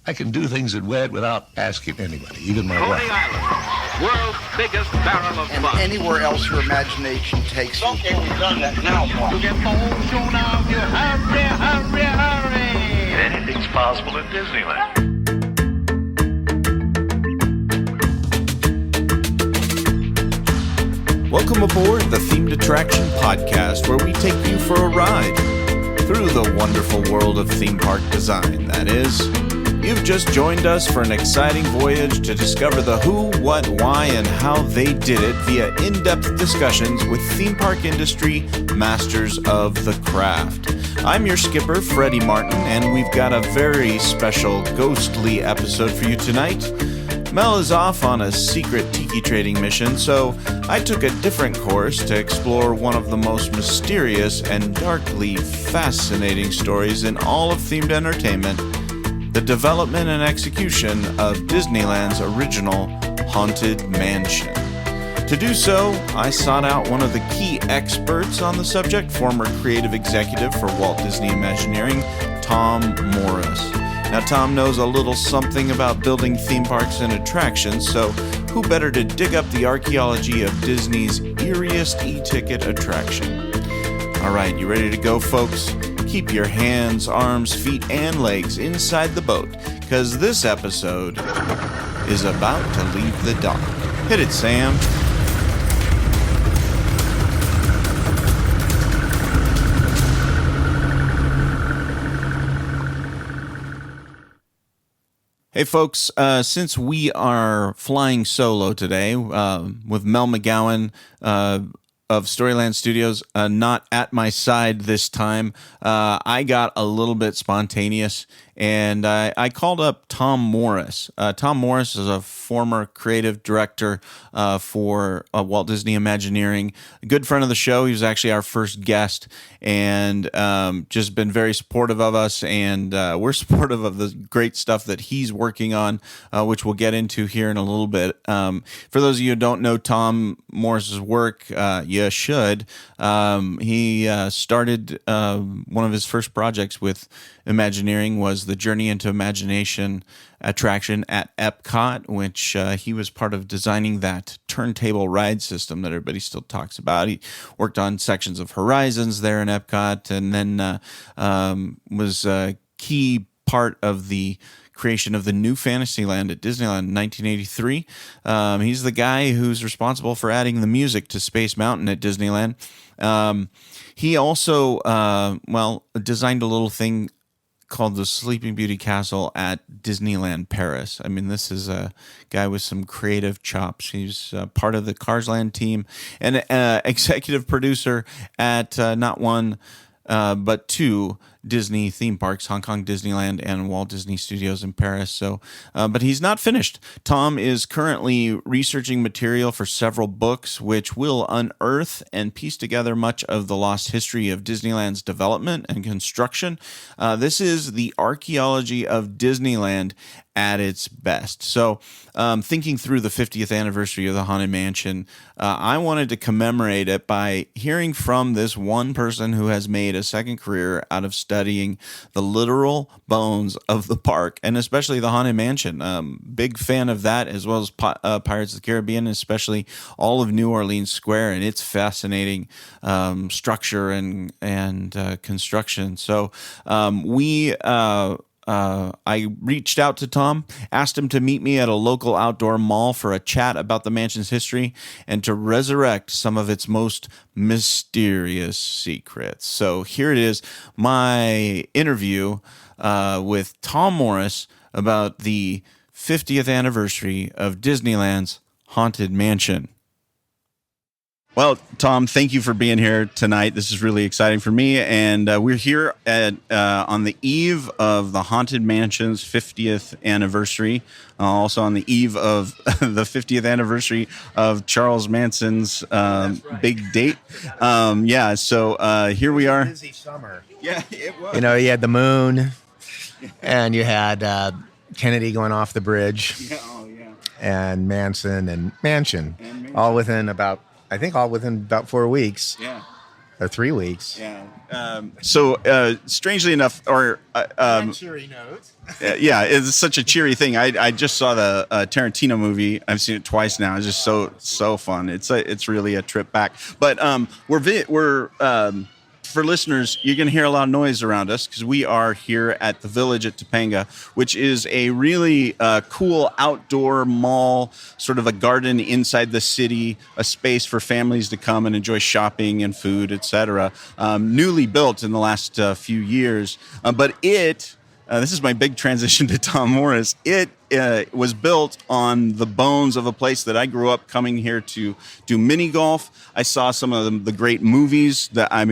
I can do things at WED without asking anybody, even my wife. Coney Island, world's biggest barrel of And fun. anywhere else your imagination takes you. Okay, we've done that now. To get the whole show now, you hurry, hurry, hurry. Anything's possible at Disneyland. Welcome aboard the Themed Attraction Podcast, where we take you for a ride through the wonderful world of theme park design. That is, you've just joined us for an exciting voyage to discover the who, what, why, and how they did it via in-depth discussions with theme park industry masters of the craft. I'm your skipper, Freddy Martin, and we've got a very special ghostly episode for you tonight. Mel is off on a secret tiki trading mission, so I took a different course to explore one of the most mysterious and darkly fascinating stories in all of themed entertainment, the development and execution of Disneyland's original Haunted Mansion. To do so, I sought out one of the key experts on the subject, former creative executive for Walt Disney Imagineering, Tom Morris. Now, Tom knows a little something about building theme parks and attractions, so who better to dig up the archaeology of Disney's eeriest e-ticket attraction? All right, you ready to go, folks? Keep your hands, arms, feet, and legs inside the boat, because this episode is about to leave the dock. Hit it, Sam. Hey folks, since we are flying solo today with Mel McGowan of Storyland Studios not at my side this time, I got a little bit spontaneous and I called up Tom Morris. Tom Morris is a former creative director for Walt Disney Imagineering, a good friend of the show. He was actually our first guest and just been very supportive of us, and we're supportive of the great stuff that he's working on, which we'll get into here in a little bit. For those of you who don't know Tom Morris's work, you should. He started one of his first projects with Imagineering was the Journey into Imagination attraction at Epcot, which he was part of designing that turntable ride system that everybody still talks about. He worked on sections of Horizons there in Epcot, and then was a key part of the creation of the new Fantasyland at Disneyland in 1983. He's the guy who's responsible for adding the music to Space Mountain at Disneyland. He also, designed a little thing called the Sleeping Beauty Castle at Disneyland Paris. I mean, this is a guy with some creative chops. He's part of the Cars Land team and executive producer at not one, but two Disney theme parks, Hong Kong Disneyland and Walt Disney Studios in Paris. So, but he's not finished. Tom is currently researching material for several books, which will unearth and piece together much of the lost history of Disneyland's development and construction. This is the archaeology of Disneyland at its best. So, thinking through the 50th anniversary of the Haunted Mansion, I wanted to commemorate it by hearing from this one person who has made a second career out of studying the literal bones of the park, and especially the Haunted Mansion. Big fan of that, as well as Pirates of the Caribbean, especially all of New Orleans Square and its fascinating structure and construction. So I reached out to Tom, asked him to meet me at a local outdoor mall for a chat about the mansion's history and to resurrect some of its most mysterious secrets. So here it is, my interview with Tom Morris about the 50th anniversary of Disneyland's Haunted Mansion. Well, Tom, thank you for being here tonight. This is really exciting for me, and we're here at on the eve of the Haunted Mansion's 50th anniversary, also on the eve of the 50th anniversary of Charles Manson's big date. So here we are. Busy summer. Yeah, it was. You know, you had the moon, and you had Kennedy going off the bridge, and Manson and Mansion, all within about 4 weeks. Yeah. or 3 weeks. Yeah. Strangely enough, Cheery note. yeah, it's such a cheery thing. I just saw the Tarantino movie. I've seen it twice now. It's just so fun. It's really a trip back. But we're for listeners, you're going to hear a lot of noise around us because we are here at the Village at Topanga, which is a really cool outdoor mall, sort of a garden inside the city, a space for families to come and enjoy shopping and food, etc. Newly built in the last few years, but this is my big transition to Tom Morris. It was built on the bones of a place that I grew up coming here to do mini golf. I saw some of the great movies I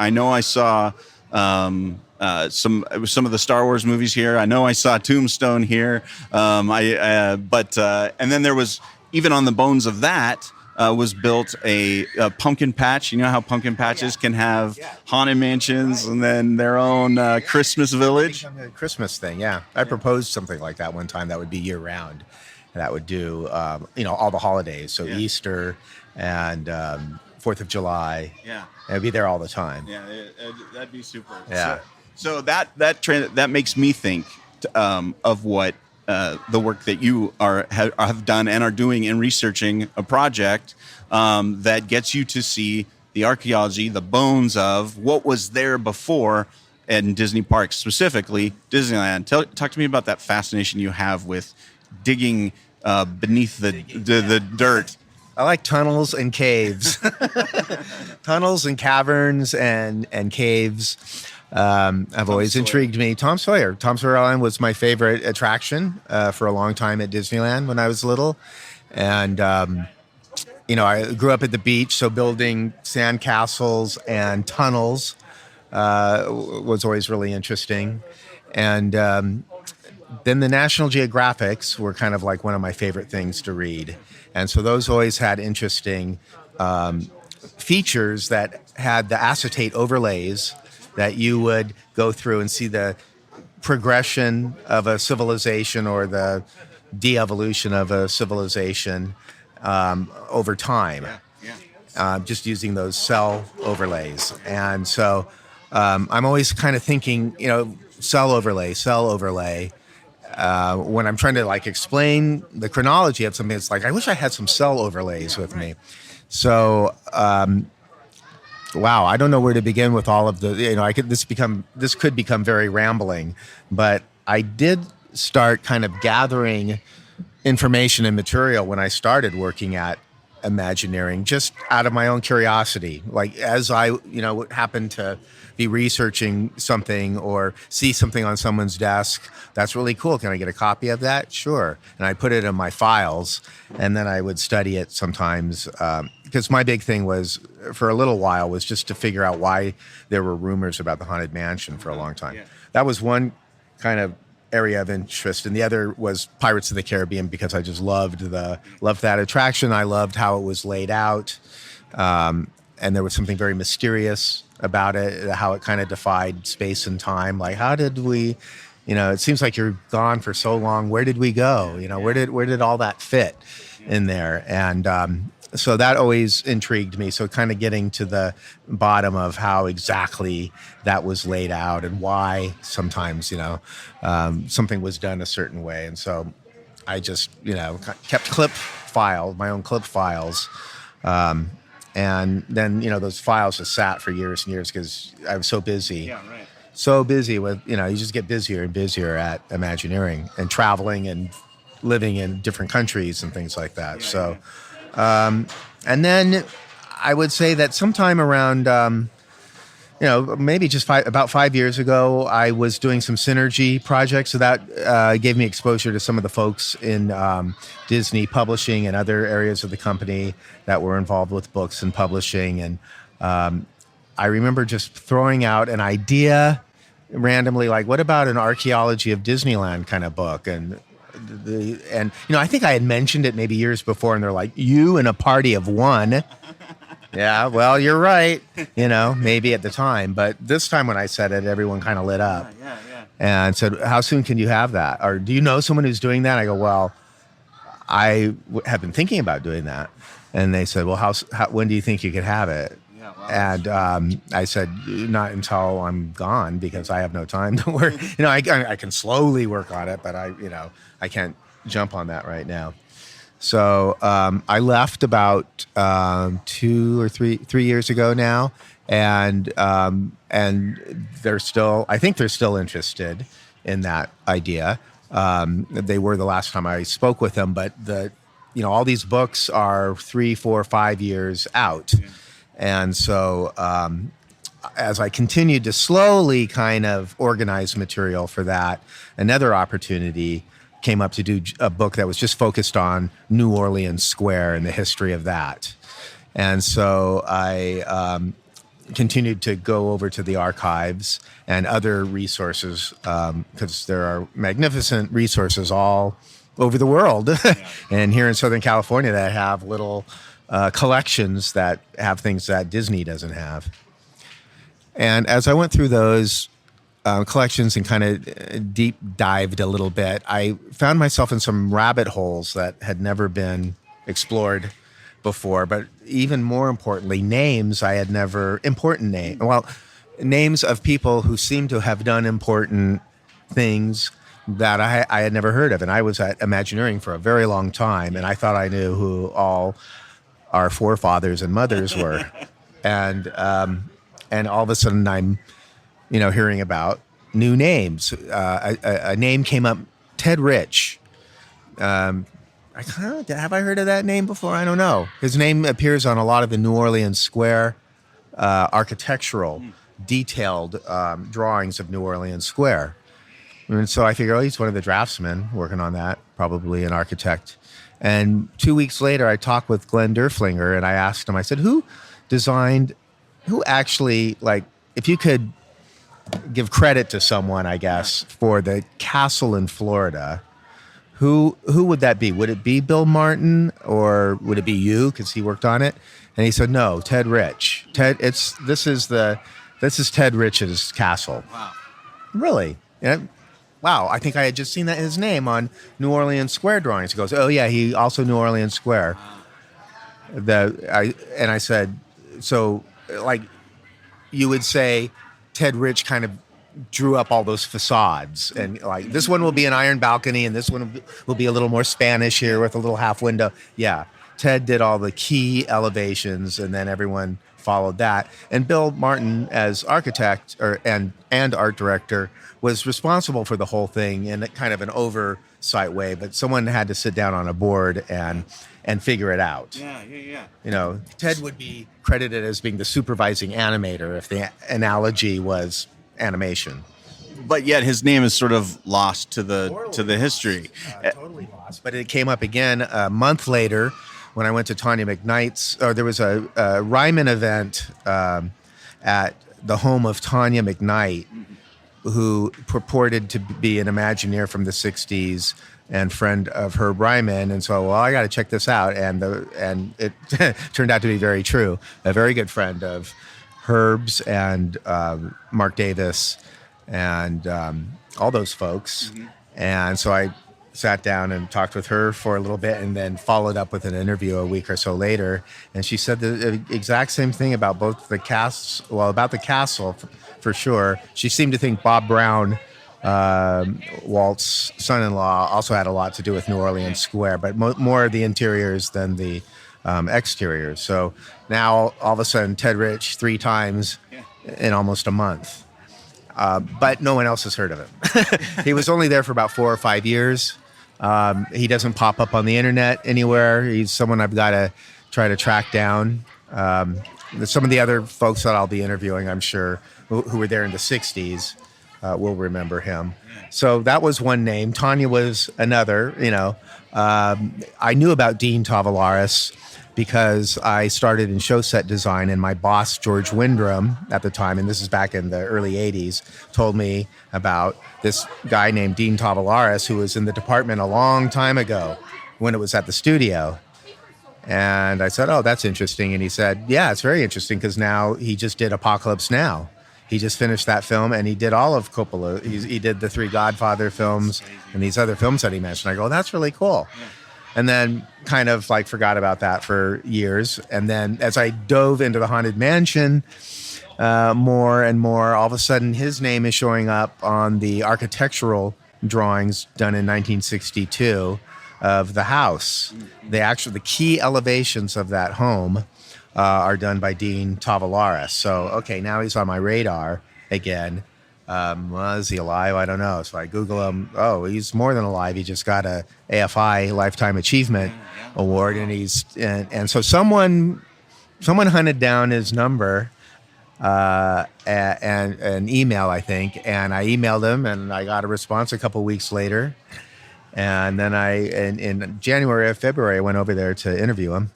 know I saw some of the Star Wars movies here. I know I saw Tombstone here. And then there was, even on the bones of that, was built a pumpkin patch. You know how pumpkin patches can have haunted mansions and then their own Christmas village? A Christmas thing, yeah. I proposed something like that one time that would be year round. That would do, all the holidays. So Easter and 4th of July. Yeah. It'd be there all the time. Yeah, that'd be super. Yeah. So that makes me think of what the work that you have done and are doing in researching a project that gets you to see the archaeology, the bones of what was there before in Disney parks, specifically Disneyland. Talk to me about that fascination you have with digging beneath the dirt. I like tunnels and caves. Tunnels and caverns and caves. Have always intrigued me. Tom Sawyer Island was my favorite attraction for a long time at Disneyland when I was little. And, I grew up at the beach, so building sand castles and tunnels was always really interesting. And then the National Geographics were kind of like one of my favorite things to read. And so those always had interesting features that had the acetate overlays that you would go through and see the progression of a civilization or the de-evolution of a civilization over time, just using those cell overlays. And so I'm always kind of thinking, cell overlay. When I'm trying to explain the chronology of something, it's like, I wish I had some cell overlays with me. So, wow, I don't know where to begin with all of the, this could become very rambling, but I did start kind of gathering information and material when I started working at Imagineering, just out of my own curiosity. Like as I, happened to be researching something or see something on someone's desk, that's really cool. Can I get a copy of that? Sure. And I put it in my files, and then I would study it sometimes. Because my big thing was, for a little while, was just to figure out why there were rumors about the Haunted Mansion for a long time. Yeah. That was one kind of area of interest, and the other was Pirates of the Caribbean, because I just loved that attraction. I loved how it was laid out, and there was something very mysterious about it, how it kind of defied space and time. Like, how did we, it seems like you're gone for so long. Where did we go? Where did all that fit in there? And so that always intrigued me. So kind of getting to the bottom of how exactly that was laid out and why sometimes, something was done a certain way. And so I just, kept my own clip files. And then, those files just sat for years and years because I was so busy. Yeah, right. So busy with, you just get busier and busier at Imagineering and traveling and living in different countries and things like that. And then I would say that sometime around, maybe just about 5 years ago, I was doing some synergy projects. So that gave me exposure to some of the folks in Disney publishing and other areas of the company that were involved with books and publishing. And I remember just throwing out an idea randomly, like, what about an archaeology of Disneyland kind of book? And I think I had mentioned it maybe years before, and they're like, you and a party of one. Yeah, well, you're right. Maybe at the time, but this time when I said it, everyone kind of lit up and said, how soon can you have that? Or do you know someone who's doing that? I go, well, I have been thinking about doing that. And they said, well, when do you think you could have it? Yeah. And I said, not until I'm gone, because I have no time to work. I can slowly work on it, but I can't jump on that right now. So I left about 2 or 3 years ago now, and they're still, I think they're still interested in that idea. They were the last time I spoke with them, but all these books are 3, 4, 5 years out. Yeah. And so as I continued to slowly kind of organize material for that, another opportunity came up to do a book that was just focused on New Orleans Square and the history of that. And so I continued to go over to the archives and other resources, because there are magnificent resources all over the world and here in Southern California that have little collections that have things that Disney doesn't have. And as I went through those collections and kind of deep dived a little bit, I found myself in some rabbit holes that had never been explored before. But even more importantly, names I had never, names of people who seem to have done important things that I had never heard of. And I was at Imagineering for a very long time, and I thought I knew who all our forefathers and mothers were. And all of a sudden I'm, hearing about new names. A name came up, Ted Rich. Have I heard of that name before? I don't know. His name appears on a lot of the New Orleans Square architectural, detailed drawings of New Orleans Square. And so I figure, he's one of the draftsmen working on that, probably an architect. And 2 weeks later, I talked with Glenn Derflinger, and I asked him, I said, who actually, if you could give credit to someone, I guess, for the castle in Florida, who would that be? Would it be Bill Martin, or would it be you, because he worked on it? And he said, no, Ted Rich. This is Ted Rich's castle. Wow. Really? Yeah. Wow, I think I had just seen his name on New Orleans Square drawings. He goes, oh yeah, he also New Orleans Square. I said, so you would say Ted Rich kind of drew up all those facades, and this one will be an iron balcony, and this one will be a little more Spanish here with a little half window. Yeah, Ted did all the key elevations, and then everyone followed that. And Bill Martin, as architect and art director, was responsible for the whole thing in kind of an oversight way, but someone had to sit down on a board and figure it out. Yeah. Ted would be credited as being the supervising animator if the analogy was animation. But yet his name is sort of lost to the history. Totally lost. But it came up again a month later when I went to Tanya McKnight's. There was a Ryman event at the home of Tanya McKnight, who purported to be an Imagineer from the 60s and friend of Herb Ryman. And so, I got to check this out. And it turned out to be very true. A very good friend of Herb's and Mark Davis and all those folks. Mm-hmm. And so I sat down and talked with her for a little bit, and then followed up with an interview a week or so later. And she said the exact same thing about both the casts. Well, about the castle, for sure. She seemed to think Bob Brown, Walt's son-in-law, also had a lot to do with New Orleans Square, but more the interiors than the exteriors. So now, all of a sudden, Ted Rich 3 times in almost a month. But no one else has heard of him. He was only there for about 4 or 5 years. He doesn't pop up on the internet anywhere. He's someone I've got to try to track down. Some of the other folks that I'll be interviewing, I'm sure, who were there in the 60s, will remember him. So that was one name. Tanya was another. I knew about Dean Tavoularis because I started in show set design, and my boss, George Windrum, at the time, and this is back in the early 80s, told me about this guy named Dean Tavoularis, who was in the department a long time ago when it was at the studio. And I said, oh, that's interesting. And he said, yeah, it's very interesting, because now he just did Apocalypse Now. He just finished that film, and he did all of Coppola. He did the 3 Godfather films and these other films that he mentioned. I go, that's really cool. and then kind of like forgot about that for years. And then as I dove into the Haunted Mansion more and more, all of a sudden his name is showing up on the architectural drawings done in 1962 of the house. The key elevations of that home are done by Dean Tavalaris. So, okay, now he's on my radar again. Is he alive? I don't know. So I Google him. Oh, he's more than alive. He just got a AFI Lifetime Achievement Award, and so someone hunted down his number and an email, I think, and I emailed him, and I got a response a couple weeks later. And then in January or February, I went over there to interview him,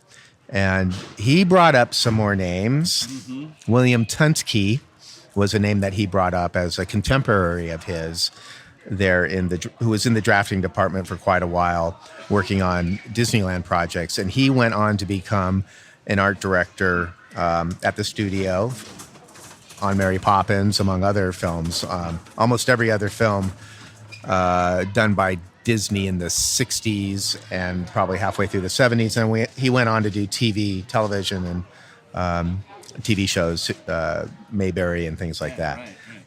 and he brought up some more names. Mm-hmm. William Tunsky was a name that he brought up as a contemporary of his there who was in the drafting department for quite a while, working on Disneyland projects. And he went on to become an art director at the studio on Mary Poppins, among other films. Almost every other film done by Disney in the 60s and probably halfway through the 70s. And he went on to do television, and TV shows, Mayberry and things like that.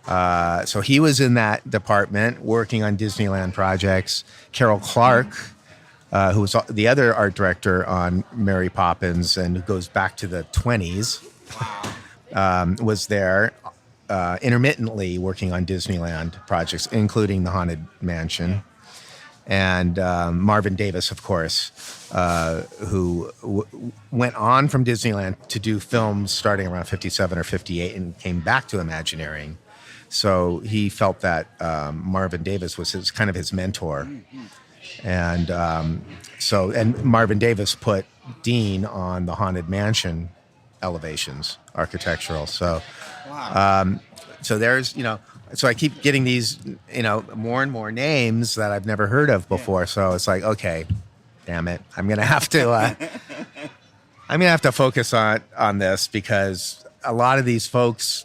Right. So he was in that department working on Disneyland projects. Carol Clark, who was the other art director on Mary Poppins and who goes back to the 20s, was there intermittently working on Disneyland projects, including the Haunted Mansion. And Marvin Davis, of course, who went on from Disneyland to do films starting around 57 or 58 and came back to Imagineering. So he felt that Marvin Davis was kind of his mentor. And and Marvin Davis put Dean on the Haunted Mansion elevations, architectural. So, so there's, so I keep getting these, more and more names that I've never heard of before. So it's like, okay, damn it, I'm gonna have to focus on this, because a lot of these folks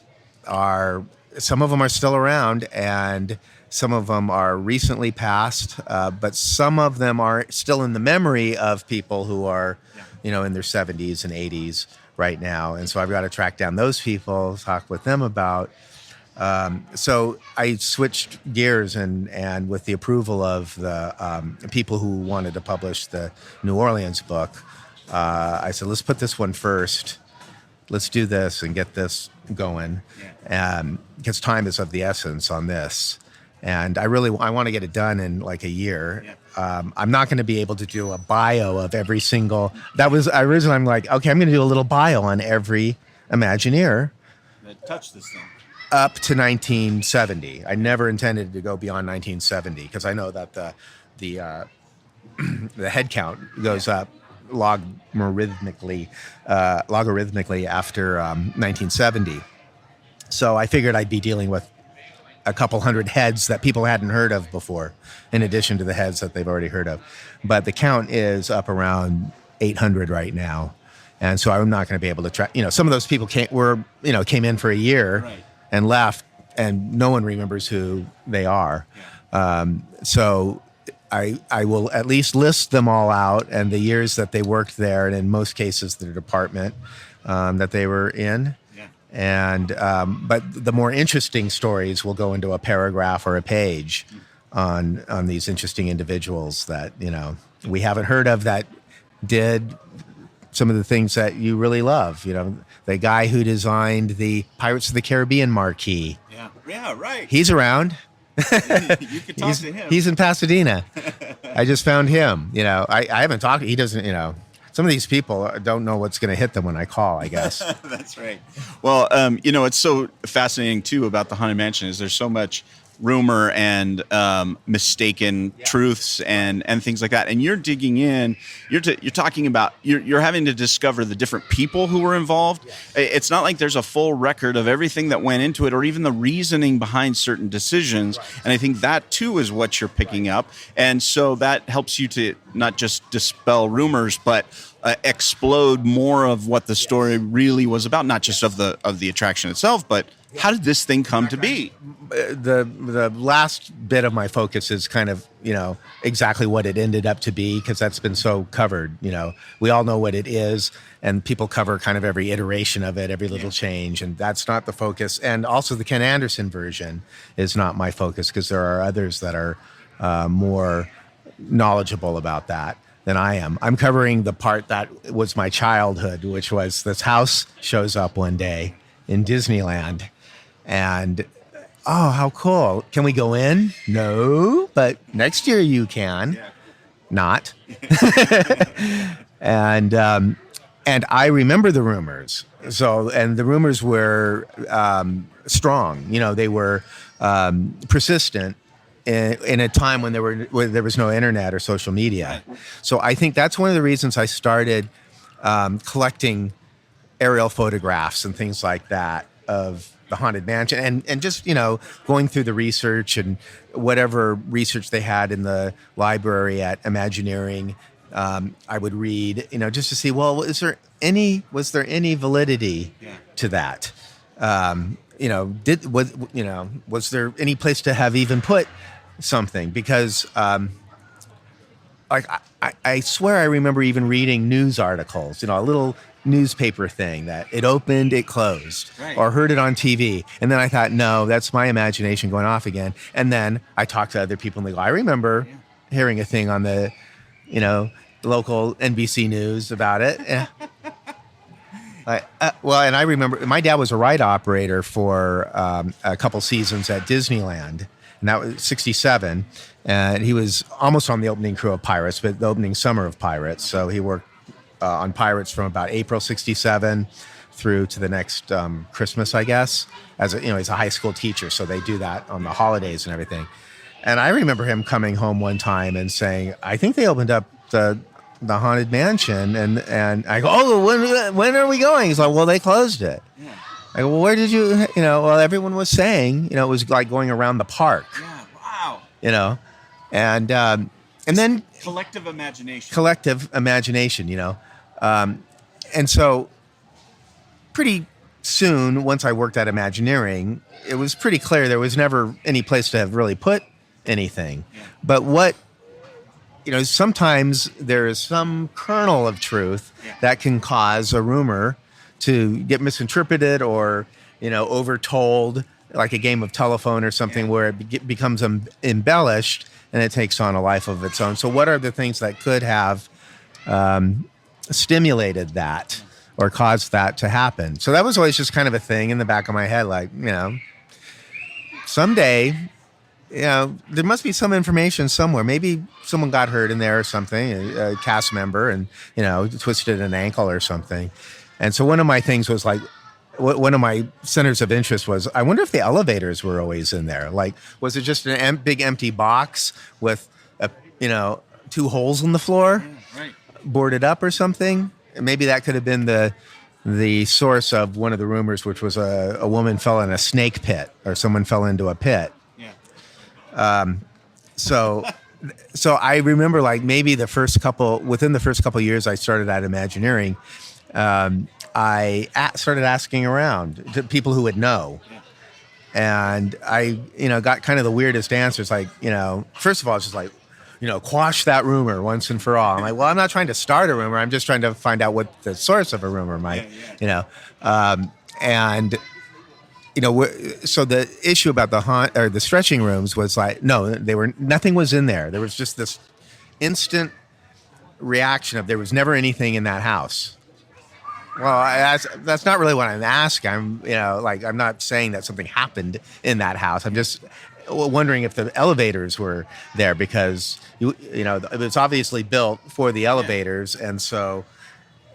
some of them are still around, and some of them are recently passed, but some of them are still in the memory of people who are, in their 70s and 80s right now. And so I've got to track down those people, talk with them about. So I switched gears, and with the approval of the people who wanted to publish the New Orleans book, I said, let's put this one first. Let's do this and get this going, because time is of the essence on this. And I want to get it done in like a year. I'm not going to be able to do a bio of every single. Originally I'm like, okay, I'm going to do a little bio on every Imagineer. Touch this thing. Up to 1970. I never intended to go beyond 1970, because I know that the head count goes up logarithmically after 1970. So I figured I'd be dealing with a couple hundred heads that people hadn't heard of before, in addition to the heads that they've already heard of. But the count is up around 800 right now. And so I'm not going to be able to track, some of those people came in for a year and left, and no one remembers who they are. So I will at least list them all out, and the years that they worked there, and in most cases the department that they were in. And but the more interesting stories will go into a paragraph or a page on these interesting individuals that we haven't heard of, that did some of the things that you really love. The guy who designed the Pirates of the Caribbean marquee. Yeah, right. He's around. You could talk to him. He's in Pasadena. I just found him. I haven't talked. He doesn't. Some of these people don't know what's going to hit them when I call, I guess. That's right. Well, it's so fascinating too about the Haunted Mansion is there's so much rumor and mistaken truths and things like that. And you're digging in. You're talking about you're having to discover the different people who were involved. It's not like there's a full record of everything that went into it, or even the reasoning behind certain decisions. And I think that too is what you're picking up. And so that helps you to not just dispel rumors, but explode more of what the story really was about. Not just of the attraction itself, but How did this thing come to be? The last bit of my focus is kind of, exactly what it ended up to be, because that's been so covered. We all know what it is, and people cover kind of every iteration of it, every little change, and that's not the focus. And also the Ken Anderson version is not my focus, because there are others that are more knowledgeable about that than I am. I'm covering the part that was my childhood, which was this house shows up one day in Disneyland. And, oh, how cool. Can we go in? No, but next year you can. Yeah. Not. And I remember the rumors. And the rumors were strong. They were persistent in a time when there was no internet or social media. So I think that's one of the reasons I started collecting aerial photographs and things like that of the Haunted Mansion, and just going through the research and whatever research they had in the library at Imagineering. I would read, just to see, well, was there any validity to that? Was there any place to have even put something? Because I swear I remember even reading news articles, a little newspaper thing that it opened, it closed, or heard it on TV. And then I thought, no, that's my imagination going off again. And then I talked to other people and they go, I remember hearing a thing on the, local NBC News about it. And I remember my dad was a ride operator for a couple seasons at Disneyland, and that was 1967. And he was almost on the opening crew of Pirates, but the opening summer of Pirates. So he worked on Pirates from about April 1967 through to the next Christmas, I guess. He's a high school teacher, so they do that on the holidays and everything. And I remember him coming home one time and saying, "I think they opened up the Haunted Mansion," and I go, "Oh, when are we going?" He's like, "Well, they closed it." Yeah. I go, "Well, where did you?" Well, everyone was saying, it was like going around the park. Yeah. Wow. And then collective imagination. And so pretty soon, once I worked at Imagineering, it was pretty clear there was never any place to have really put anything. Yeah. But sometimes there is some kernel of truth that can cause a rumor to get misinterpreted or, overtold, like a game of telephone or something, where it becomes embellished and it takes on a life of its own. So what are the things that could have stimulated that or caused that to happen? So that was always just kind of a thing in the back of my head, like, someday, there must be some information somewhere. Maybe someone got hurt in there or something, a cast member, and, twisted an ankle or something. And so one of my things was like, one of my centers of interest was, I wonder if the elevators were always in there. Like, was it just a big empty box with, two holes in the floor, boarded up or something? Maybe that could have been the source of one of the rumors, which was a woman fell in a snake pit, or someone fell into a pit. So I remember, like, maybe within the first couple years I started at Imagineering, I started asking around to people who would know. And I, got kind of the weirdest answers. Like, first of all, it's just like, quash that rumor once and for all. I'm like, well, I'm not trying to start a rumor. I'm just trying to find out what the source of a rumor might, and so the issue about the stretching rooms was like, no, nothing was in there. There was just this instant reaction of there was never anything in that house. Well, that's not really what I'm asking. I'm not saying that something happened in that house. I'm just wondering if the elevators were there, because it was obviously built for the elevators, and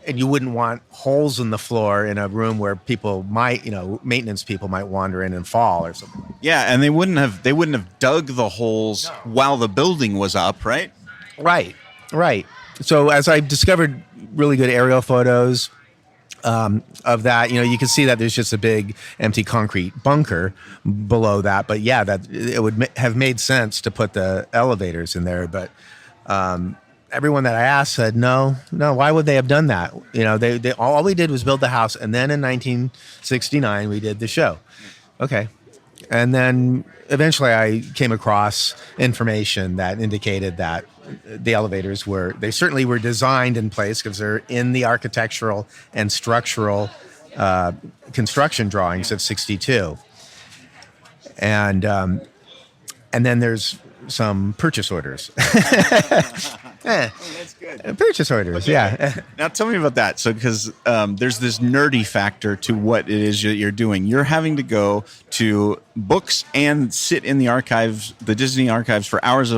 you wouldn't want holes in the floor in a room where people might, maintenance people might wander in and fall or something. Yeah, and they wouldn't have dug the holes while the building was up, right? Right. So as I discovered really good aerial photos of that, you can see that there's just a big empty concrete bunker below that. But yeah, that it would have made sense to put the elevators in there. But everyone that I asked said, no, why would they have done that? They all we did was build the house. And then in 1969, we did the show. Okay. And then eventually I came across information that indicated that the elevators they certainly were designed in place because they're in the architectural and structural construction drawings of 62. And then there's some purchase orders. That's good. Purchase orders, yeah. Now tell me about that. So, because there's this nerdy factor to what it is that you're doing. You're having to go to books and sit in the archives, the Disney archives, for hours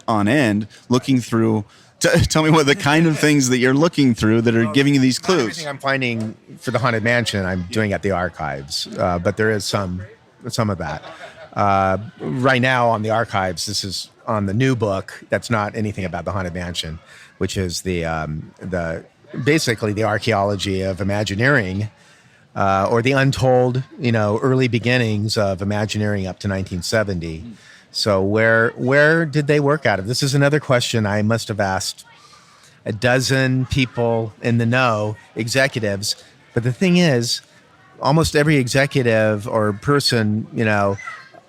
on end, looking through. Tell me what the kind of things that you're looking through that are giving you these clues. Everything I'm finding for the Haunted Mansion, I'm doing at the archives, but there is some of that. Right now on the archives, this is on the new book. That's not anything about the Haunted Mansion, which is basically the archaeology of Imagineering, or the untold, early beginnings of Imagineering up to 1970. So where did they work out of? This is another question I must have asked a dozen people in the know, executives. But the thing is, almost every executive or person,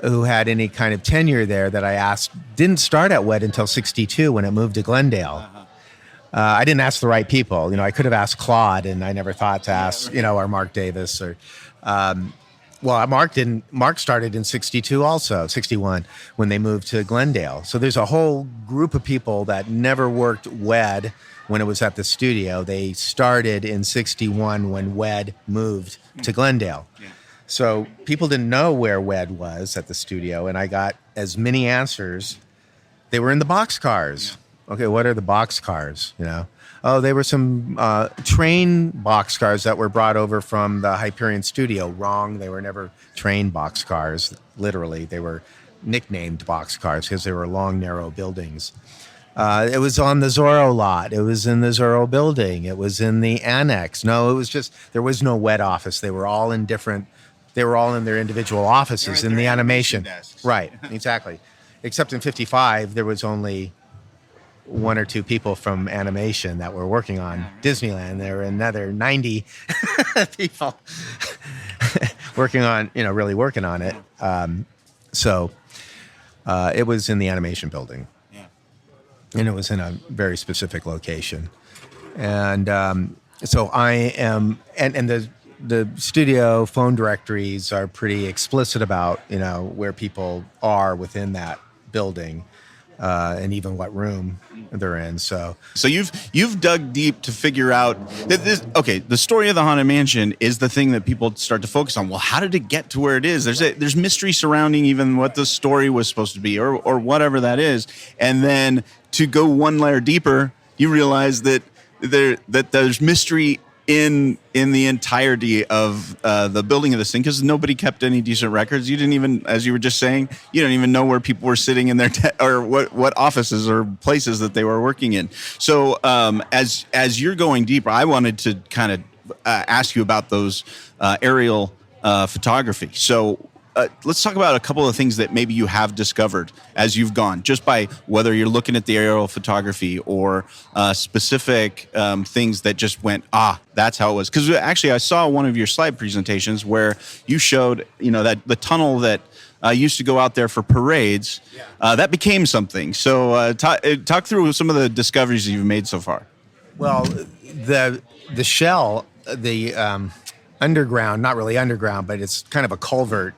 who had any kind of tenure there that I asked didn't start at WED until 62 when it moved to Glendale. I didn't ask the right people. I could have asked Claude, and I never thought to ask, or Mark Davis, or, Mark didn't. Mark started in 62 also, 61, when they moved to Glendale. So there's a whole group of people that never worked WED when it was at the studio. They started in 61 when WED moved to Glendale. Yeah. So people didn't know where WED was at the studio, and I got as many answers. They were in the boxcars. Okay, what are the boxcars? Oh, they were some train boxcars that were brought over from the Hyperion studio. Wrong, they were never train boxcars. Literally, they were nicknamed boxcars because they were long, narrow buildings. It was on the Zorro lot. It was in the Zorro building. It was in the annex. No, it was just, there was no WED office. They were all in their individual offices in the animation. Desks. Right, exactly. Except in 55, there was only one or two people from animation that were working on Disneyland. There were another 90 people working on, really working on it. So it was in the animation building. Yeah. And it was in a very specific location. And so I am, and the studio phone directories are pretty explicit about, where people are within that building, and even what room they're in. So you've dug deep to figure out that the story of the Haunted Mansion is the thing that people start to focus on. Well, how did it get to where it is? There's mystery surrounding even what the story was supposed to be, or whatever that is. And then to go one layer deeper, you realize that there's mystery in the entirety of the building of this thing, because nobody kept any decent records. You didn't even, as you were just saying, you don't even know where people were sitting in their or what offices or places that they were working in. So as you're going deeper, I wanted to kind of ask you about those aerial photography. So let's talk about a couple of things that maybe you have discovered as you've gone, just by whether you're looking at the aerial photography or specific things that just went, that's how it was. Because actually, I saw one of your slide presentations where you showed, that the tunnel that used to go out there for parades, that became something. So talk through some of the discoveries you've made so far. Well, the shell, the underground, not really underground, but it's kind of a culvert.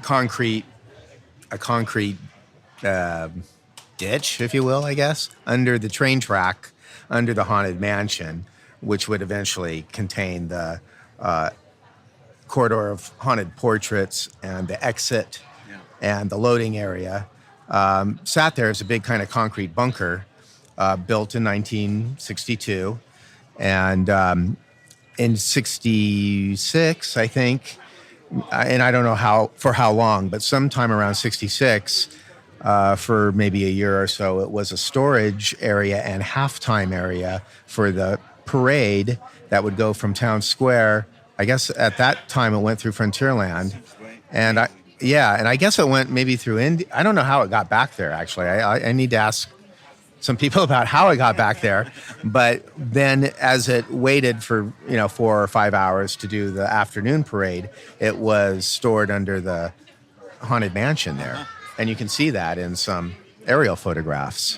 Concrete ditch, if you will, I guess, under the train track, under the Haunted Mansion, which would eventually contain the corridor of haunted portraits and the exit and the loading area. Sat there as a big kind of concrete bunker built in 1962. And in 66, I think, and I don't know how long, but sometime around 66, for maybe a year or so, it was a storage area and halftime area for the parade that would go from Town Square. I guess at that time it went through Frontierland, and I guess it went maybe through Indy. I don't know how it got back there. Actually, I need to ask some people about how it got back there. But then as it waited for, 4 or 5 hours to do the afternoon parade, it was stored under the Haunted Mansion there. And you can see that in some aerial photographs.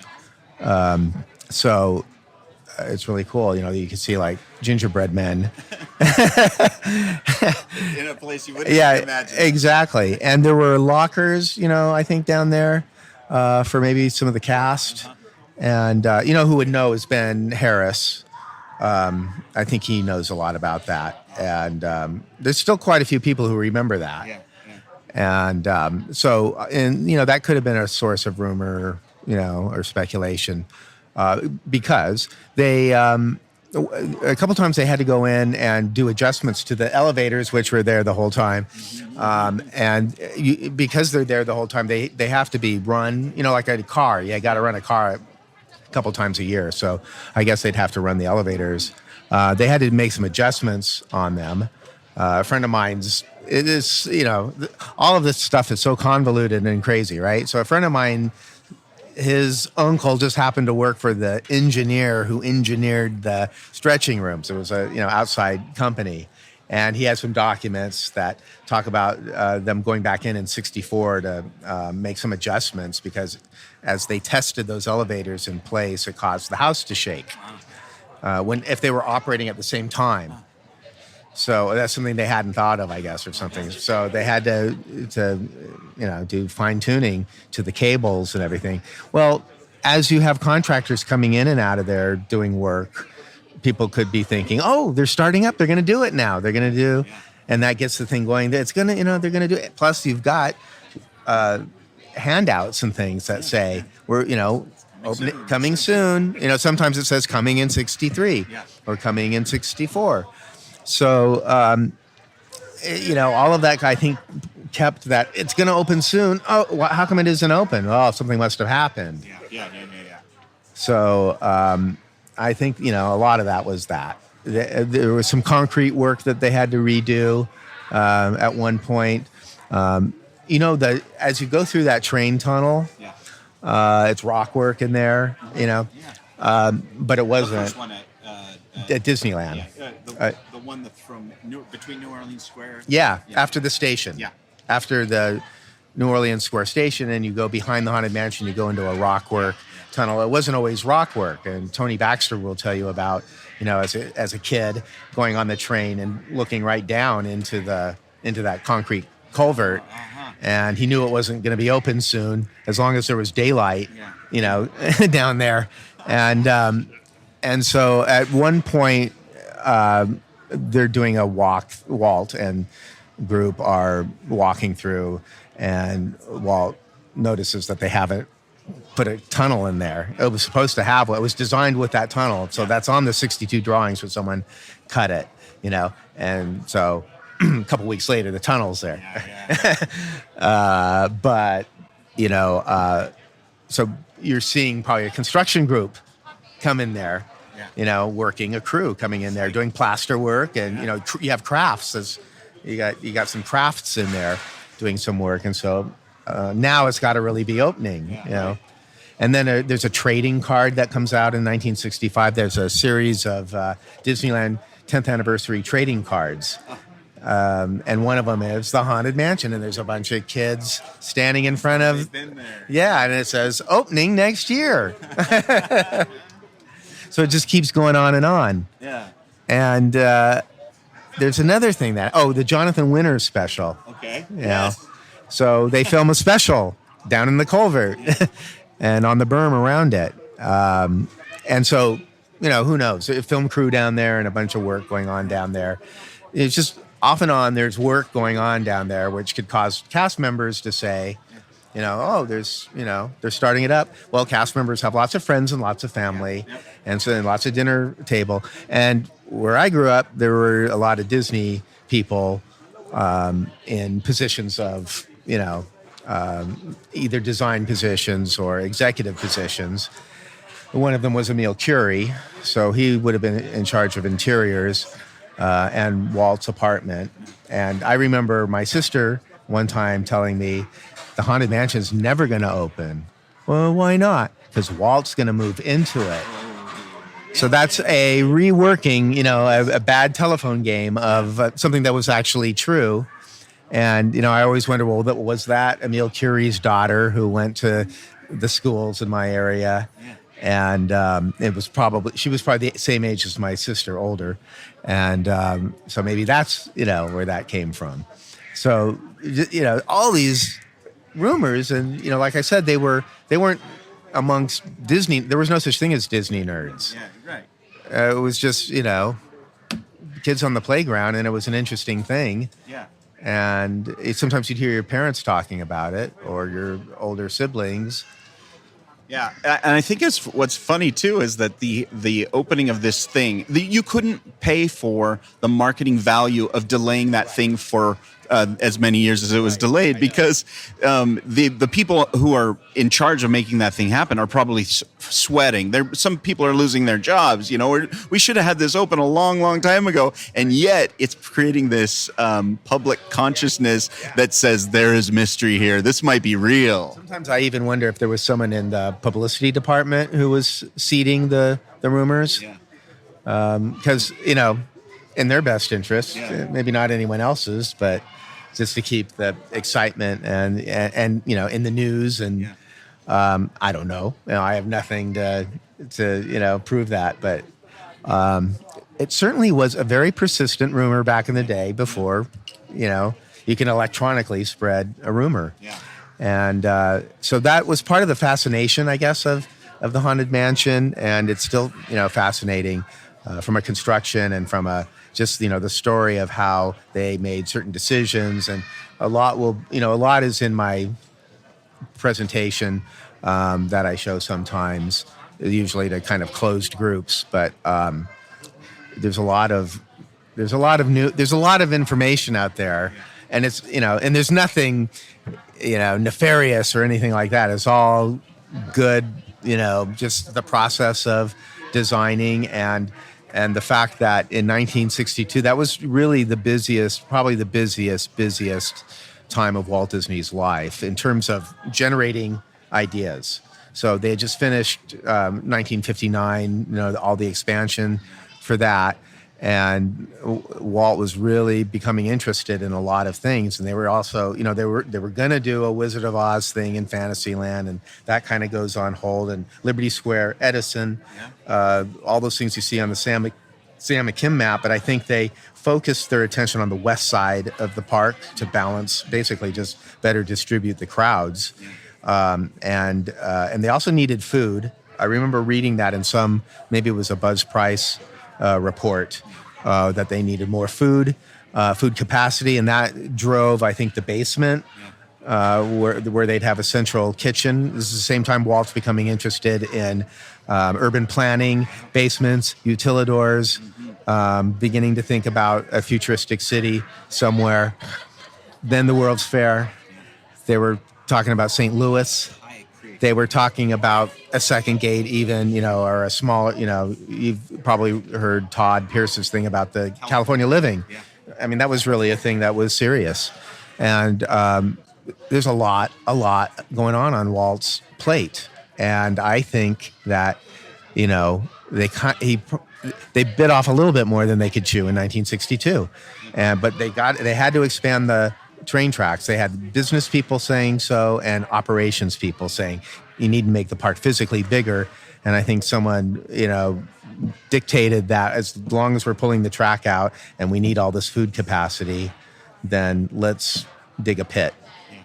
So it's really cool. You can see like gingerbread men. In a place you wouldn't imagine. Exactly. And there were lockers, I think down there for maybe some of the cast. And, who would know is Ben Harris. I think he knows a lot about that. And there's still quite a few people who remember that. Yeah. And that could have been a source of rumor, or speculation, because they, a couple times they had to go in and do adjustments to the elevators, which were there the whole time. Because they're there the whole time, they have to be run, like a car. You got to run a car a couple times a year. So I guess they'd have to run the elevators. They had to make some adjustments on them. A friend of mine's, it is, all of this stuff is so convoluted and crazy, right? So a friend of mine, his uncle just happened to work for the engineer who engineered the stretching rooms. It was a, outside company. And he has some documents that talk about them going back in 64 to make some adjustments because as they tested those elevators in place, it caused the house to shake if they were operating at the same time. So that's something they hadn't thought of, I guess, or something. So they had to do fine tuning to the cables and everything. Well, as you have contractors coming in and out of there doing work, people could be thinking, oh, they're starting up. They're going to do it now. They're going to do, and that gets the thing going. It's going to, they're going to do it. Plus, you've got handouts and things that say we're, coming soon. Sometimes it says coming in 63 or coming in 64. So, all of that, I think, kept that it's going to open soon. Oh, how come it isn't open? Oh, something must have happened. Yeah. So, I think, a lot of that was that. There was some concrete work that they had to redo at one point. As you go through that train tunnel, it's rock work in there, but it wasn't. The first one at Disneyland. The one that's from between New Orleans Square. After the station. Yeah. After the New Orleans Square station, and you go behind the Haunted Mansion, you go into a rock work tunnel. It wasn't always rock work, and Tony Baxter will tell you about, as a kid going on the train and looking right down into that concrete culvert, and he knew it wasn't going to be open soon as long as there was daylight, down there, and so at one point they're doing a walk. Walt and group are walking through, and Walt notices that they haven't put a tunnel in there. It was supposed to have one. It was designed with that tunnel. So that's on the 62 drawings when someone cut it, And so a couple weeks later, the tunnel's there. So you're seeing probably a construction group come in there, working, a crew coming in there doing plaster work. And, you have crafts. You got some crafts in there doing some work. And so now it's got to really be opening, And then there's a trading card that comes out in 1965. There's a series of Disneyland 10th anniversary trading cards. And one of them is the Haunted Mansion. And there's a bunch of kids standing in front of. They've been there. Yeah, and it says opening next year. So it just keeps going on and on. Yeah. And there's another thing the Jonathan Winters special. Okay. Yes. So they film a special down in the culvert and on the berm around it. And so, who knows? A film crew down there and a bunch of work going on down there. It's just off and on, there's work going on down there, which could cause cast members to say, they're starting it up. Well, cast members have lots of friends and lots of family, and so lots of dinner table. And where I grew up, there were a lot of Disney people in positions of, either design positions or executive positions. One of them was Emil Curie, so he would have been in charge of interiors and Walt's apartment. And I remember my sister one time telling me, the Haunted Mansion's never going to open. Well, why not? Because Walt's going to move into it. So that's a reworking, a bad telephone game of something that was actually true. And, I always wonder, well, was that Emile Curie's daughter who went to the schools in my area? And she was probably the same age as my sister, older. And so maybe that's, where that came from. So, all these rumors, and, like I said, they weren't amongst Disney. There was no such thing as Disney nerds. Yeah, right. It was just, kids on the playground, and it was an interesting thing. Yeah. And sometimes you'd hear your parents talking about it or your older siblings. Yeah, and I think what's funny too is that the opening of this thing, you couldn't pay for the marketing value of delaying that thing for as many years as it was delayed, because the people who are in charge of making that thing happen are probably sweating. Some people are losing their jobs. We should have had this open a long, long time ago, and yet it's creating this public consciousness that says there is mystery here. This might be real. Sometimes I even wonder if there was someone in the publicity department who was seeding the rumors, because in their best interest, maybe not anyone else's, but just to keep the excitement and in the news. And I don't know. I have nothing to prove that, but it certainly was a very persistent rumor back in the day before you can electronically spread a rumor. And so that was part of the fascination, I guess, of the Haunted Mansion, and it's still fascinating from a construction and from just the story of how they made certain decisions. And a lot is in my presentation that I show sometimes, usually to kind of closed groups, but there's a lot of information out there, and it's and there's nothing nefarious or anything like that. It's all good, just the process of designing and the fact that in 1962, that was really probably the busiest time of Walt Disney's life in terms of generating ideas. So they had just finished 1959, all the expansion for that. And Walt was really becoming interested in a lot of things, and they were also, they were going to do a Wizard of Oz thing in Fantasyland, and that kind of goes on hold. And Liberty Square, Edison, all those things you see on the Sam McKim map. But I think they focused their attention on the west side of the park to balance, basically, just better distribute the crowds. And they also needed food. I remember reading that in maybe it was a Buzz Price report, that they needed more food capacity, and that drove, I think, the basement, where they'd have a central kitchen. This is the same time Walt's becoming interested in urban planning, basements, utilidors, beginning to think about a futuristic city somewhere. Then the World's Fair. They were talking about St. Louis. They were talking about a second gate even, or a small, you've probably heard Todd Pierce's thing about the California Living. I mean, that was really a thing that was serious. And there's a lot going on Walt's plate. And I think that, they bit off a little bit more than they could chew in 1962. But they had to expand the train tracks. They had business people saying so and operations people saying you need to make the park physically bigger. And I think someone, dictated that as long as we're pulling the track out and we need all this food capacity, then let's dig a pit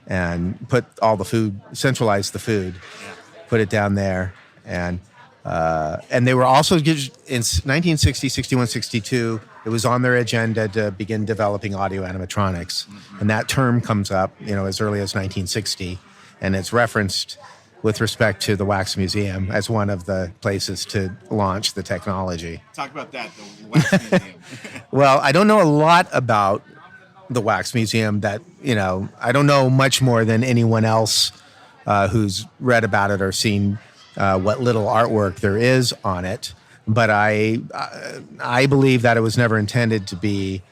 and put all the food, centralize the food, put it down there. And they were also, in 1960, 61, 62, it was on their agenda to begin developing audio animatronics. And that term comes up, as early as 1960. And it's referenced with respect to the Wax Museum as one of the places to launch the technology. Talk about that, the Wax Museum. Well, I don't know a lot about the Wax Museum that, I don't know much more than anyone else who's read about it or seen what little artwork there is on it. But I believe that it was never intended to be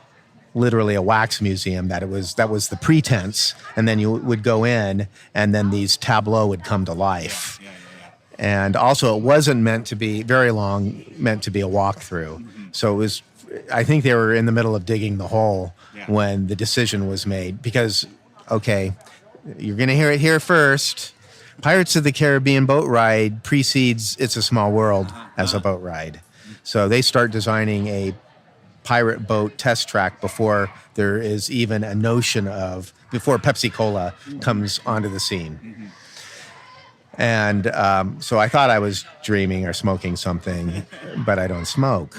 literally a wax museum. That was the pretense, and then you would go in, and then these tableaux would come to life. And also, it wasn't meant to be very long, meant to be a walkthrough. So it was. I think they were in the middle of digging the hole when the decision was made, because, okay, you're going to hear it here first. Pirates of the Caribbean boat ride precedes It's a Small World as a boat ride. So they start designing a pirate boat test track before there is even a notion of, before Pepsi Cola comes onto the scene. And so I thought I was dreaming or smoking something, but I don't smoke.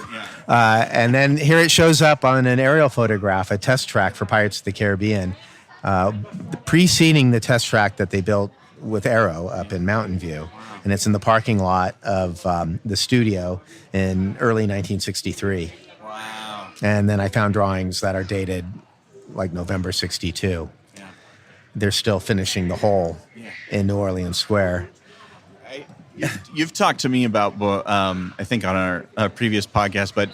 And then here it shows up on an aerial photograph, a test track for Pirates of the Caribbean, preceding the test track that they built with Arrow up in Mountain View. And it's in the parking lot of the studio in early 1963. Wow. And then I found drawings that are dated like November 62. They're still finishing the hole in New Orleans Square. You've talked to me about, I think on our previous podcast, but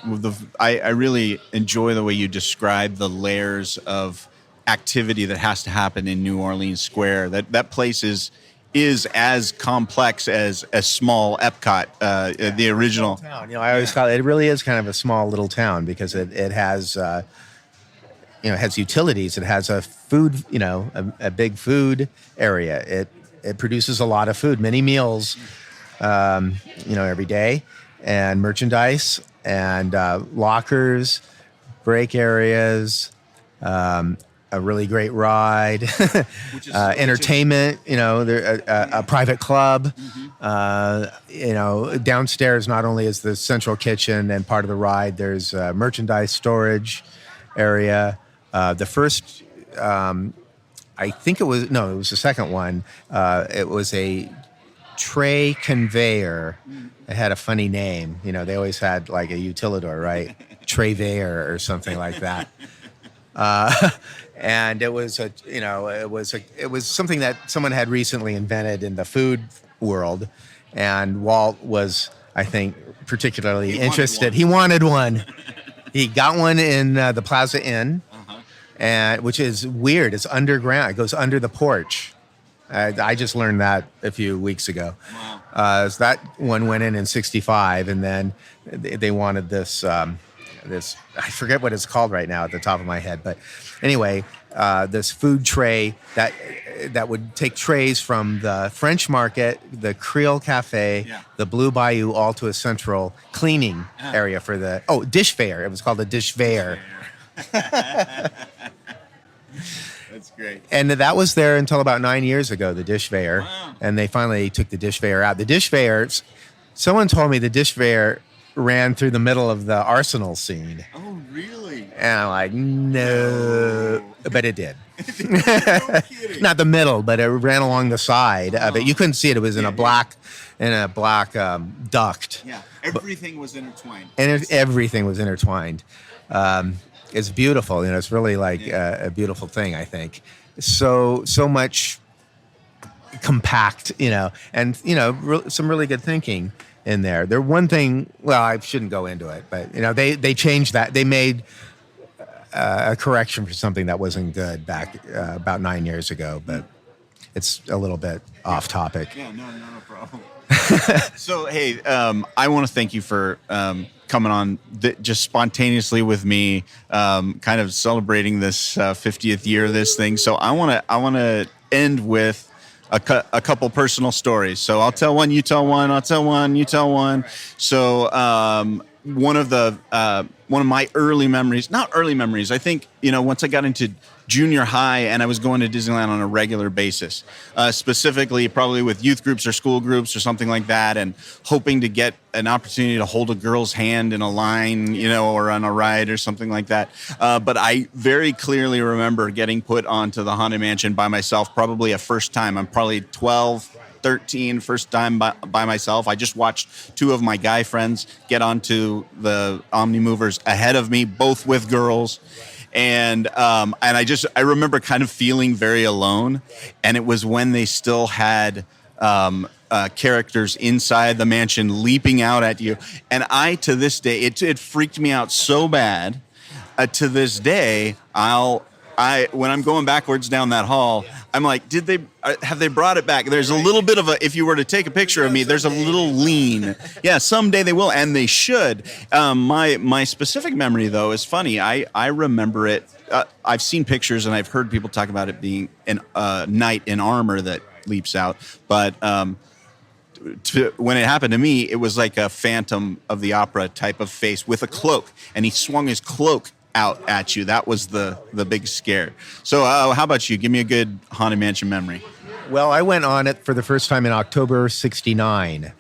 I really enjoy the way you describe the layers of activity that has to happen in New Orleans Square. That place is as complex as a small Epcot, the original town. I always call it really is kind of a small little town, because it has it has utilities. It has a food, a big food area. It produces a lot of food, many meals, every day, and merchandise, and lockers, break areas, a really great ride, entertainment. A private club. Downstairs, not only is the central kitchen and part of the ride, there's a merchandise storage area. The first, I think it was the second one. It was a tray conveyor. It had a funny name. They always had like a utilidor, right? Treveyor or something like that. And it was it was something that someone had recently invented in the food world, and Walt was, I think, particularly interested. He wanted one. He got one in the Plaza Inn. And which is weird. It's underground. It goes under the porch. I just learned that a few weeks ago. Wow. So that one went in '65, and then they wanted this. This, I forget what it's called right now at the top of my head, but anyway, this food tray that would take trays from the French Market, the Creole Cafe, the Blue Bayou, all to a central cleaning area for the dish fair. It was called the dish fair. That's great. And that was there until about 9 years ago, the dish fair. Wow. And they finally took the dish fair out. The dish fair, someone told me the dish fair ran through the middle of the Arsenal scene. Oh, really? And I'm like, no. But it did. No kidding. Not the middle, but it ran along the side of it. You couldn't see it. It was in a black duct. Yeah, everything was intertwined. And everything was intertwined. It's beautiful. It's really like a beautiful thing, I think. So much compact, and, some really good thinking in there. There one thing, well, I shouldn't go into it, but, they changed that. They made a correction for something that wasn't good back about 9 years ago, but it's a little bit off topic. Yeah, no problem. So, hey, I want to thank you for coming on just spontaneously with me, kind of celebrating this 50th year of this thing. So I want to end with a couple personal stories. So I'll tell one, you tell one, I'll tell one, you tell one. So one of my early memories, not early memories, I think, once I got into junior high and I was going to Disneyland on a regular basis, specifically probably with youth groups or school groups or something like that, and hoping to get an opportunity to hold a girl's hand in a line, or on a ride or something like that. But I very clearly remember getting put onto the Haunted Mansion by myself, probably a first time. I'm probably 12, 13, first time by myself. I just watched two of my guy friends get onto the Omni Movers ahead of me, both with girls. And I remember kind of feeling very alone. And it was when they still had characters inside the mansion leaping out at you. And to this day, it freaked me out so bad. to this day, when I'm going backwards down that hall, I'm like, have they brought it back? There's a little bit of if you were to take a picture of me, there's a little lean. Yeah, someday they will, and they should. My specific memory, though, is funny. I remember it. I've seen pictures, and I've heard people talk about it being a knight in armor that leaps out. But when it happened to me, it was like a Phantom of the Opera type of face with a cloak, and he swung his cloak out at you. That was the big scare. So how about you? Give me a good Haunted Mansion memory. Well, I went on it for the first time in October '69,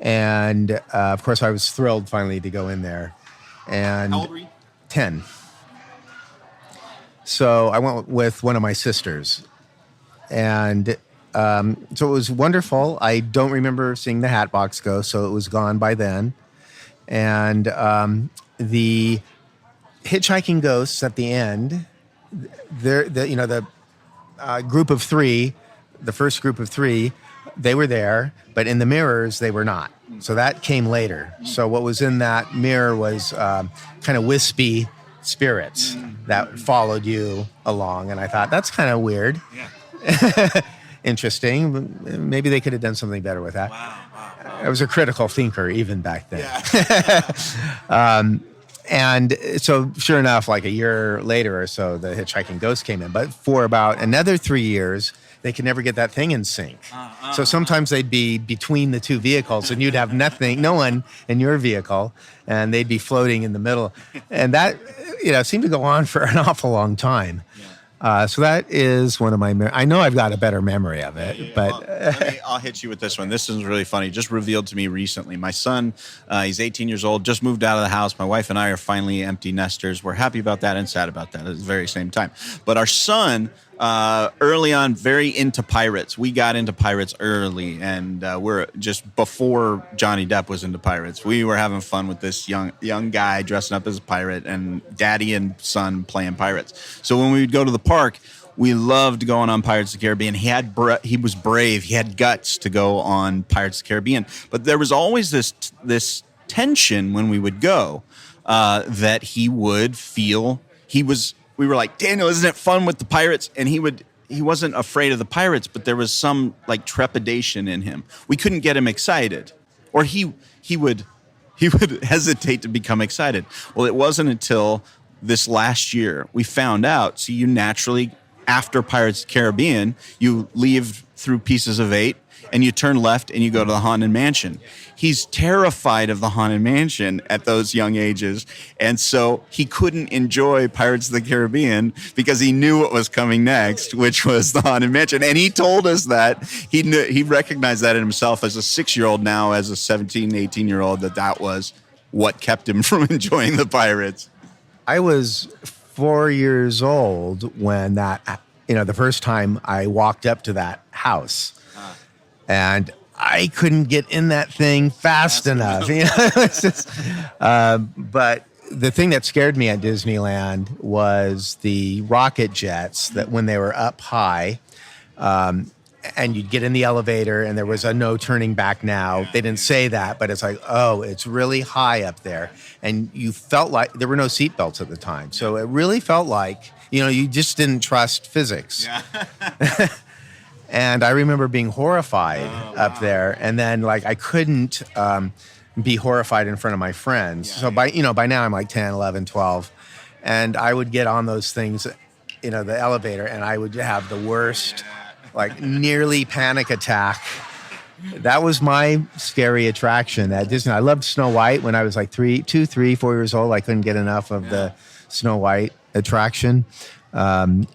and of course I was thrilled finally to go in there. And How old were you? 10. So I went with one of my sisters, and so it was wonderful. I don't remember seeing the Hatbox Ghost, so it was gone by then. And the hitchhiking ghosts at the end, the group of three, the first group of three, they were there, but in the mirrors they were not. So that came later. So what was in that mirror was kind of wispy spirits that followed you along, and I thought that's kind of weird. Yeah. Interesting. Maybe they could have done something better with that. Wow. I was a critical thinker even back then. Yeah. And so sure enough, like a year later or so, the hitchhiking ghost came in. But for about another 3 years, they could never get that thing in sync. So sometimes they'd be between the two vehicles, and you'd have no one in your vehicle, and they'd be floating in the middle. And that, seemed to go on for an awful long time. So that is one of my. I know I've got a better memory of it, but I'll hit you with this one. This is really funny. Just revealed to me recently. My son, he's 18 years old, just moved out of the house. My wife and I are finally empty nesters. We're happy about that and sad about that at the very same time. But our son, early on, very into pirates. We got into pirates early, and we're just before Johnny Depp was into pirates. We were having fun with this young guy dressing up as a pirate, and daddy and son playing pirates. So when we would go to the park, we loved going on Pirates of the Caribbean. He was brave. He had guts to go on Pirates of the Caribbean. But there was always this tension when we would go that he would feel we were like, Daniel, isn't it fun with the pirates? And he wasn't afraid of the pirates, but there was some like trepidation in him. We couldn't get him excited, or he would hesitate to become excited. Well, it wasn't until this last year we found out. So you naturally, after Pirates of the Caribbean, you leave through Pieces of Eight, and you turn left and you go to the Haunted Mansion. He's terrified of the Haunted Mansion at those young ages, and so he couldn't enjoy Pirates of the Caribbean because he knew what was coming next, which was the Haunted Mansion. And he told us that he recognized that in himself as a 6-year-old, now as a 17, 18-year-old, that was what kept him from enjoying the pirates. I was 4 years old when the first time I walked up to that house. And I couldn't get in that thing fast enough. It's just, but the thing that scared me at Disneyland was the rocket jets that when they were up high, and you'd get in the elevator and there was a no turning back now. They didn't say that, but it's like, oh, it's really high up there. And you felt like there were no seatbelts at the time. So it really felt like, you just didn't trust physics. Yeah. And I remember being horrified up there, and then I couldn't be horrified in front of my friends. So by now I'm like 10, 11, 12, and I would get on those things, the elevator, and I would have the worst, nearly panic attack. That was my scary attraction at Disney. I loved Snow White when I was 2, 3, 4 years old. I couldn't get enough of the Snow White attraction, and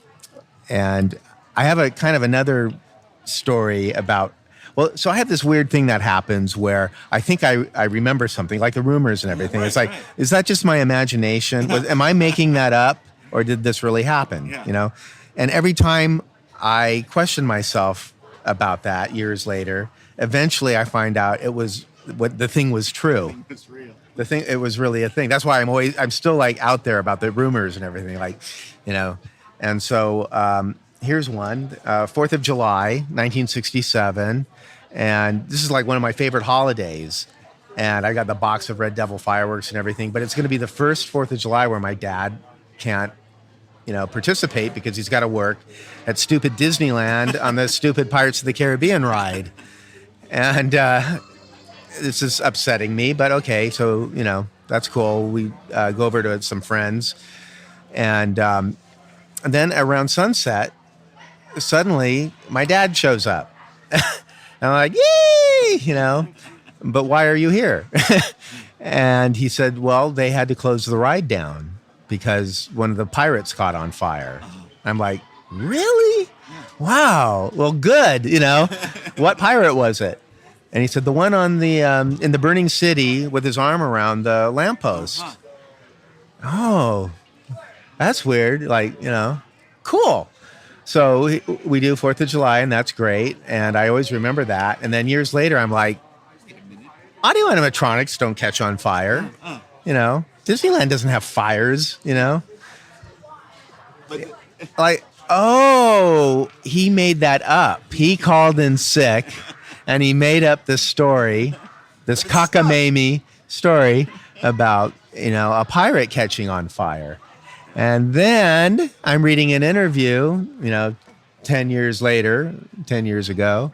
I have a kind of another story about, so I have this weird thing that happens where I think I remember something, like the rumors and everything. Right, it's like, right. Is that just my imagination? Am I making that up, or did this really happen? Yeah. And every time I question myself about that years later, eventually I find out the thing was true. It's real. It was really a thing. That's why I'm still out there about the rumors and everything, and so, here's one, 4th of July, 1967, and this is one of my favorite holidays. and I got the box of Red Devil fireworks and everything. But it's going to be the first 4th of July where my dad can't, participate because he's got to work at stupid Disneyland on the stupid Pirates of the Caribbean ride. And this is upsetting me, but okay. So, that's cool. We go over to some friends. And then around sunset, suddenly my dad shows up. And I'm like, yay, but why are you here? And he said, well, they had to close the ride down because one of the pirates caught on fire. I'm like, really? Wow. Well, good. What pirate was it? And he said, the one on the in the burning city with his arm around the lamppost. Oh, that's weird. Like, cool. So we do 4th of July, and that's great. And I always remember that. And then years later, I'm like, audio animatronics don't catch on fire. Disneyland doesn't have fires, Like, oh, he made that up. He called in sick, and he made up this story, this cockamamie story about, a pirate catching on fire. And then I'm reading an interview, 10 years ago,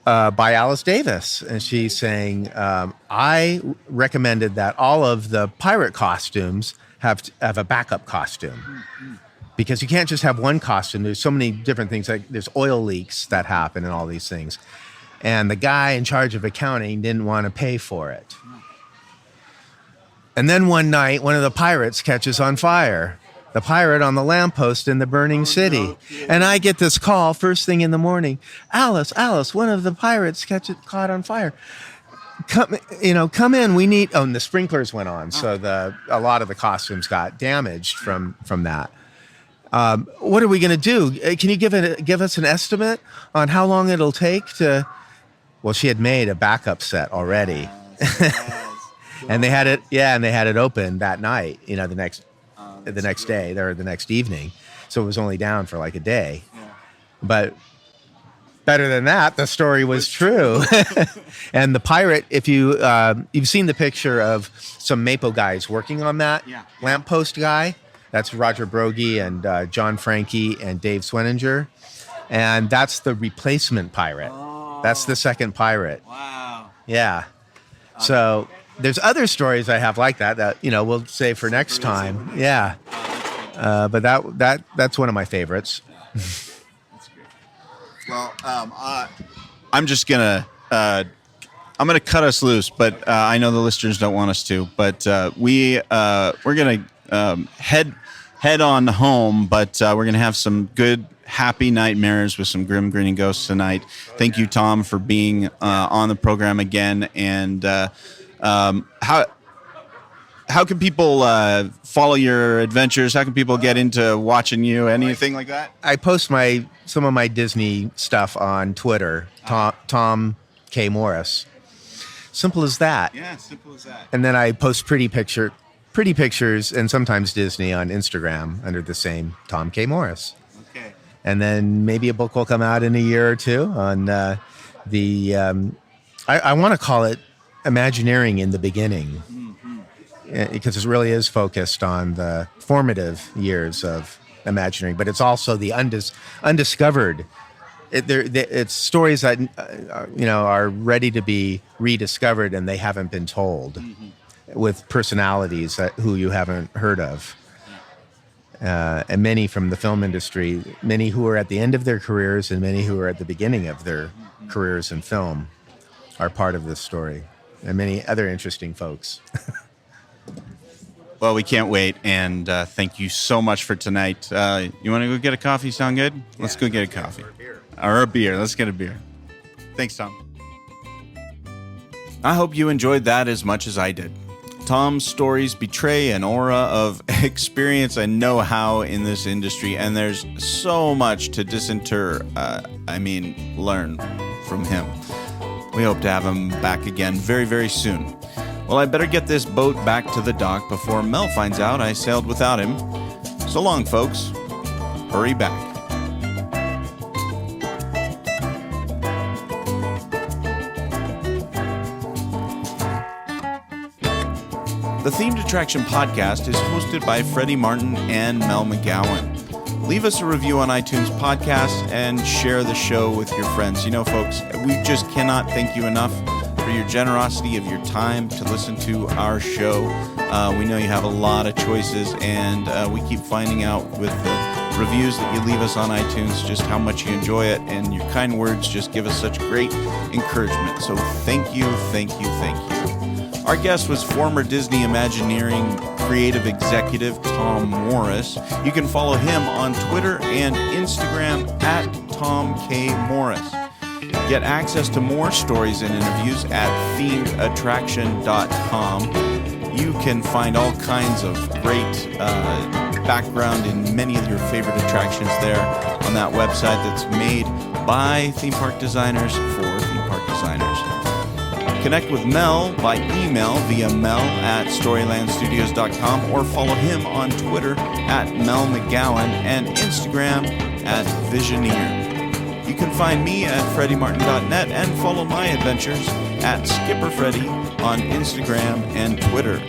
by Alice Davis. And she's saying, I recommended that all of the pirate costumes have a backup costume. Because you can't just have one costume. There's so many different things. Like there's oil leaks that happen and all these things. And the guy in charge of accounting didn't want to pay for it. And then one night, one of the pirates catches on fire. The pirate on the lamppost in the burning city. No. And I get this call first thing in the morning. Alice, one of the pirates caught on fire. Come in. We need. Oh, and the sprinklers went on, so a lot of the costumes got damaged from that. What are we going to do? Can you give us an estimate on how long it'll take to? Well, she had made a backup set already. And they had it, and they had it open that night, the next day, or the next evening. So it was only down for like a day. Yeah. But better than that, the story was true. And the pirate, if you've seen the picture of some Mapo guys working on that lamppost guy, that's Roger Brogy and John Franke and Dave Sweninger. And that's the replacement pirate. Oh. That's the second pirate. Wow. Yeah. So there's other stories I have like that we'll save for next time. Yeah. But that's one of my favorites. That's great. Well, I'm just gonna cut us loose, but I know the listeners don't want us to. But we're gonna head on home, but we're gonna have some good, happy nightmares with some grim, grinning ghosts tonight. Thank you, Tom, for being on the program again. And how can people follow your adventures? How can people get into watching you? Anything like that? I post some of my Disney stuff on Twitter. Tom K. Morris. Simple as that. Yeah, simple as that. And then I post pretty pictures and sometimes Disney on Instagram under the same Tom K. Morris. Okay. And then maybe a book will come out in a year or two on I want to call it Imagineering in the Beginning. Because it really is focused on the formative years of Imagineering, but it's also the undiscovered. It's stories that are ready to be rediscovered, and they haven't been told, with personalities who you haven't heard of, and many from the film industry, many who are at the end of their careers, and many who are at the beginning of their careers in film, are part of this story, and many other interesting folks. Well, we can't wait, and thank you so much for tonight. You want to go get a coffee? Sound good? Let's go get a coffee. Or a beer. Let's get a beer. Thanks, Tom. I hope you enjoyed that as much as I did. Tom's stories betray an aura of experience and know-how in this industry, and there's so much to learn from him. We hope to have him back again very, very soon. Well, I better get this boat back to the dock before Mel finds out I sailed without him. So long, folks. Hurry back. The Themed Attraction podcast is hosted by Freddy Martin and Mel McGowan. Leave us a review on iTunes Podcasts and share the show with your friends. You know, folks, we just cannot thank you enough for your generosity of your time to listen to our show. We know you have a lot of choices, and we keep finding out with the reviews that you leave us on iTunes just how much you enjoy it, and your kind words just give us such great encouragement. So thank you, thank you, thank you. Our guest was former Disney Imagineering creative executive Tom Morris. You can follow him on Twitter and Instagram at Tom K. Morris. Get access to more stories and interviews at themedattraction.com. You can find all kinds of great background in many of your favorite attractions there on that website that's made by theme park designers for theme park designers. Connect with Mel by email via mel@storylandstudios.com or follow him on Twitter at Mel McGowan and Instagram at Visioneer. You can find me at freddymartin.net and follow my adventures at SkipperFreddy on Instagram and Twitter.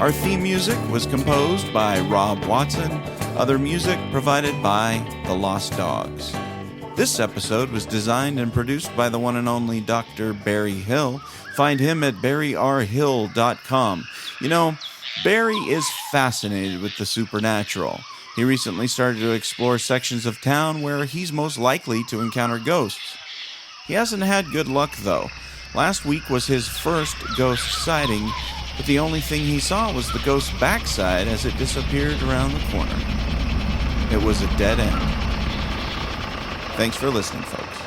Our theme music was composed by Rob Watson. Other music provided by The Lost Dogs. This episode was designed and produced by the one and only Dr. Barry Hill. Find him at barryrhill.com. You know, Barry is fascinated with the supernatural. He recently started to explore sections of town where he's most likely to encounter ghosts. He hasn't had good luck, though. Last week was his first ghost sighting, but the only thing he saw was the ghost's backside as it disappeared around the corner. It was a dead end. Thanks for listening, folks.